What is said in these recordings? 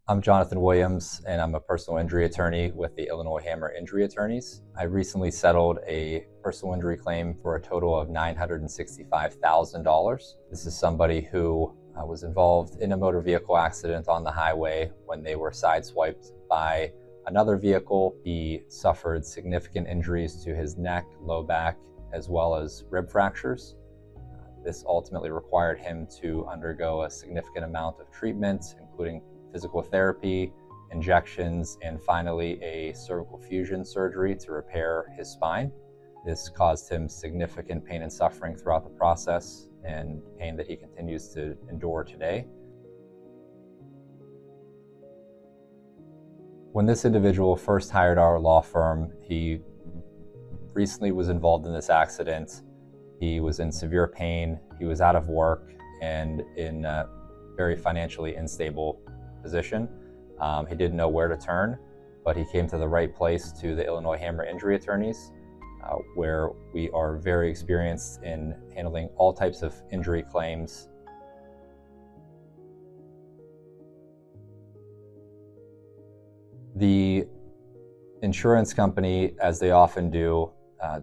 I'm Jonathan Williams, and I'm a personal injury attorney with the Illinois Hammer Injury Attorneys. I recently settled a personal injury claim for a total of $965,000. This is somebody who was involved in a motor vehicle accident on the highway when they were sideswiped by another vehicle. He suffered significant injuries to his neck, low back, as well as rib fractures. This ultimately required him to undergo a significant amount of treatment, including physical therapy, injections, and finally a cervical fusion surgery to repair his spine. This caused him significant pain and suffering throughout the process, and pain that he continues to endure today. When this individual first hired our law firm, he recently was involved in this accident. He was in severe pain, he was out of work, and in a very financially unstable position. He didn't know where to turn, but he came to the right place, to the Illinois Hammer Injury Attorneys, where we are very experienced in handling all types of injury claims. The insurance company, as they often do,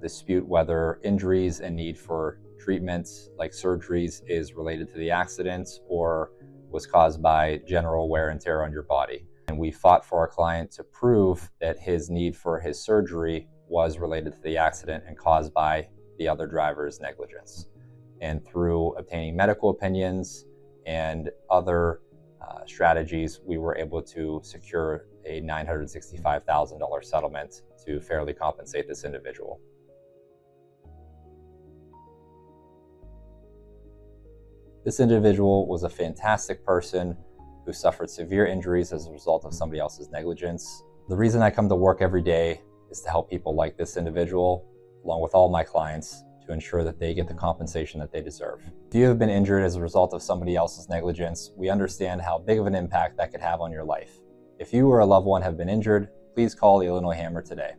dispute whether injuries and need for treatments like surgeries is related to the accident or was caused by general wear and tear on your body. And we fought for our client to prove that his need for his surgery was related to the accident and caused by the other driver's negligence. And through obtaining medical opinions and other strategies, we were able to secure a $965,000 settlement to fairly compensate this individual. This individual was a fantastic person who suffered severe injuries as a result of somebody else's negligence. The reason I come to work every day is to help people like this individual, along with all my clients, to ensure that they get the compensation that they deserve. If you have been injured as a result of somebody else's negligence, we understand how big of an impact that could have on your life. If you or a loved one have been injured, please call the Illinois Hammer today.